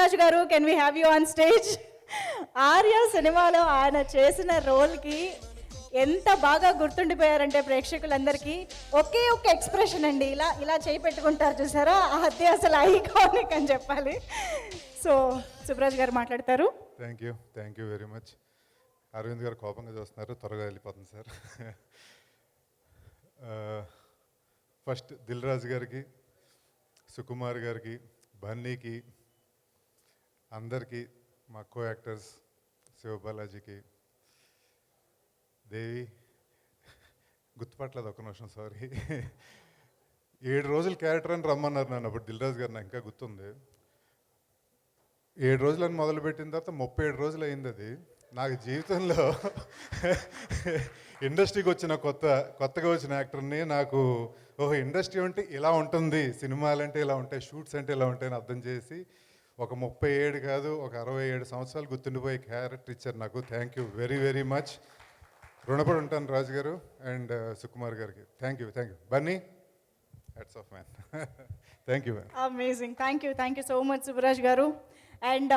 సుబ్బరాజ్ గారు, can we have you on stage? Arya సినిమాలో ఆయన చేసిన రోల్కి ఎంత బాగా గుర్తుండిపోయారంటే ప్రేక్షకులందరికీ ఒకే ఒక్క ఎక్స్ప్రెషన్ అండి, ఇలా ఇలా చేయి పెట్టుకుంటారు చూసారా, అది అసలు ఐకానిక్ అని చెప్పాలి. సో సుబ్బరాజ్ గారు మాట్లాడతారు. Thank you very much. Aravind గారు కోపంగా చూస్తున్నారు, త్వరగా వెళ్ళిపోతుంది సార్. ఫస్ట్ దిల్ రాజు గారికి, సుకుమార్ గారికి, బన్నీకి, అందరికీ, మా కో యాక్టర్స్ శివబాలాజీకి, దేవి గుర్తుపట్టలేదు, ఒక్క నిమిషం సారీ. 7 రోజులు క్యారెక్టర్ అని రమ్మన్నారు నన్ను అప్పుడు దిల్ రాజు గారు, నాకు ఇంకా గుర్తుంది. 7 రోజులని మొదలుపెట్టిన తర్వాత 37 రోజులు అయింది అది. నాకు జీవితంలో ఇండస్ట్రీకి వచ్చిన కొత్తగా వచ్చిన యాక్టర్ని నాకు ఓహో ఇండస్ట్రీ అంటే ఇలా ఉంటుంది, సినిమాలు అంటే ఇలా ఉంటాయి, షూట్స్ అంటే ఇలా ఉంటాయని అర్థం చేసి ఒక 37 కాదు ఒక 67 సంవత్సరాలు గుర్తుండిపోయే క్యారెక్టర్ ఇచ్చారు నాకు. Thank you very very much. రుణపడి ఉంటాను రాజు గారు అండ్ సుకుమార్ గారికి. Thank you Bunny, hats off man. Thank you man. Amazing. Thank you so much Subbaraj గారు. అండ్